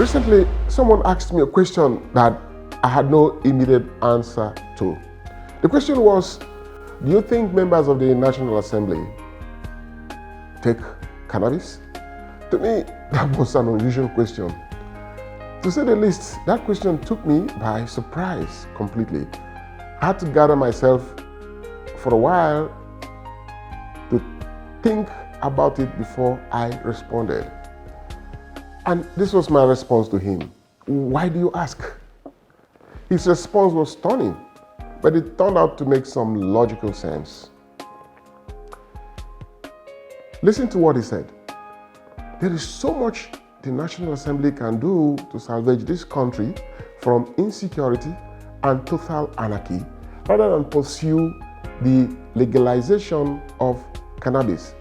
Recently, someone asked me a question that I had no immediate answer to. The question was, do you think members of the National Assembly take cannabis? To me, that was an unusual question. To say the least, that question took me by surprise completely. I had to gather myself for a while to think about it before I responded. And this was my response to him. Why do you ask? His response was stunning, but it turned out to make some logical sense. Listen to what he said. There is so much the National Assembly can do to salvage this country from insecurity and total anarchy rather than pursue the legalization of cannabis.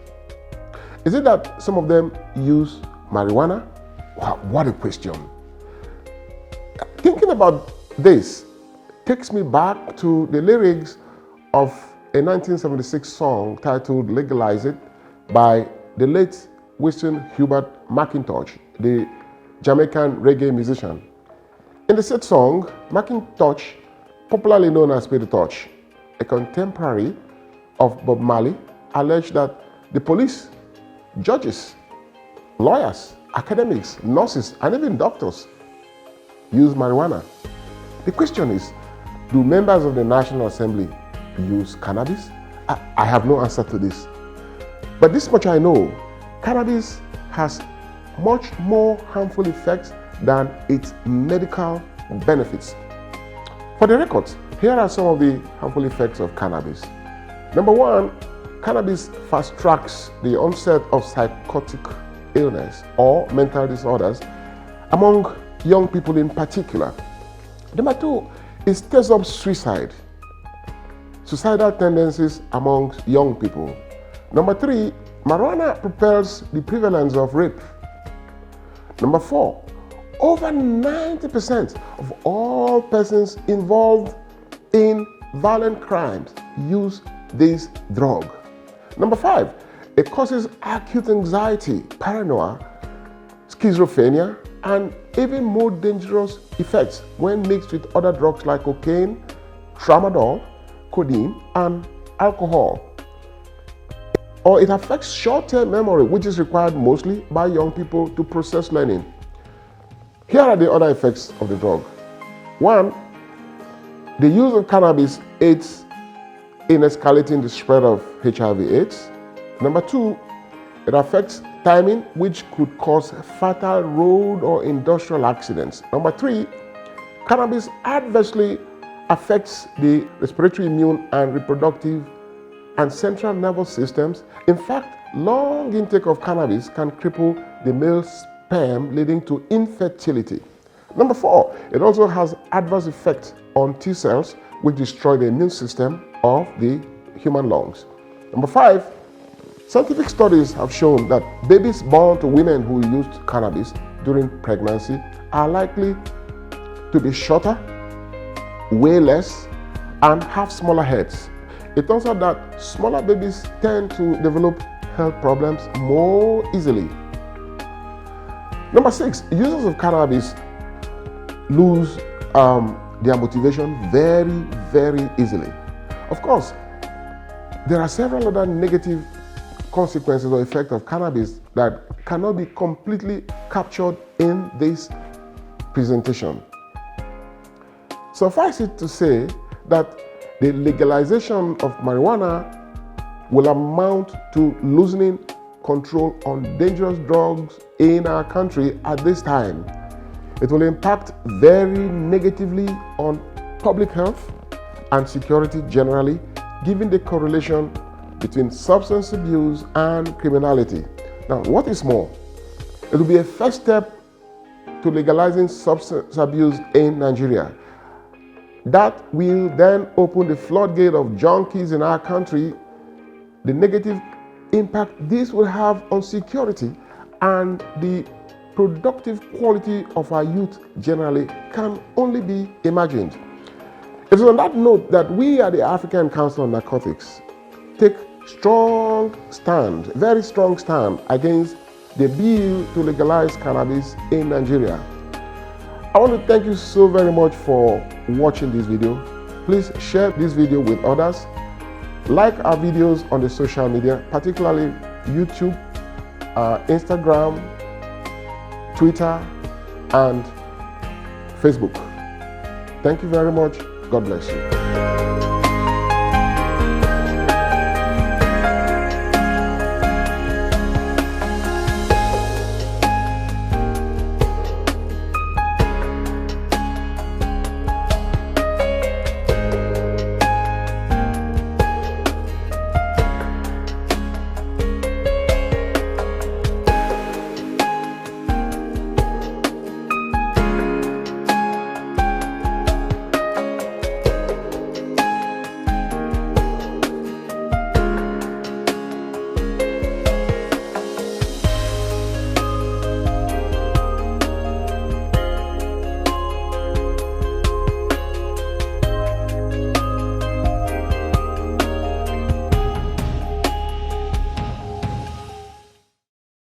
Is it that some of them use marijuana? Wow, what a question. Thinking about this takes me back to the lyrics of a 1976 song titled Legalizing by the late Winston Hubert McIntosh, the Jamaican reggae musician. In the said song, McIntosh, popularly known as Speedy Touch, a contemporary of Bob Marley, alleged that the police, judges, lawyers, academics, nurses, and even doctors use marijuana. The question is, do members of the National Assembly use cannabis? I have no answer to this. But this much I know, cannabis has much more harmful effects than its medical benefits. For the record, here are some of the harmful effects of cannabis. Number one, cannabis fast tracks the onset of psychotic illness or mental disorders among young people in particular. Number two, it stirs up suicidal tendencies amongst young people. Number three, marijuana propels the prevalence of rape. Number four, over 90% of all persons involved in violent crimes use this drug. Number five, it causes acute anxiety, paranoia, schizophrenia, and even more dangerous effects when mixed with other drugs like cocaine, tramadol, codeine, and alcohol. Or it affects short-term memory, which is required mostly by young people to process learning. Here are the other effects of the drug. One, the use of cannabis aids in escalating the spread of HIV/AIDS. Number two, it affects timing, which could cause fatal road or industrial accidents. Number three, cannabis adversely affects the respiratory, immune, and reproductive and central nervous systems. In fact, long intake of cannabis can cripple the male sperm, leading to infertility. Number four, it also has adverse effects on T cells, which destroy the immune system of the human lungs. Number five, scientific studies have shown that babies born to women who used cannabis during pregnancy are likely to be shorter, weigh less, and have smaller heads. It turns out that smaller babies tend to develop health problems more easily. Number six, users of cannabis lose their motivation very, very easily. Of course, there are several other negative consequences or effects of cannabis that cannot be completely captured in this presentation. Suffice it to say that the legalization of marijuana will amount to loosening control on dangerous drugs in our country at this time. It will impact very negatively on public health and security generally, given the correlation between substance abuse and criminality. Now, what is more, it will be a first step to legalizing substance abuse in Nigeria. That will then open the floodgate of junkies in our country. The negative impact this will have on security and the productive quality of our youth generally can only be imagined. It is on that note that we at the African Council on Narcotics take very strong stand against the bill to legalize cannabis in Nigeria. I want to thank you so very much for watching this video. Please share this video with others. Like our videos on the social media, particularly YouTube, Instagram, Twitter, and Facebook. Thank you very much. God bless you.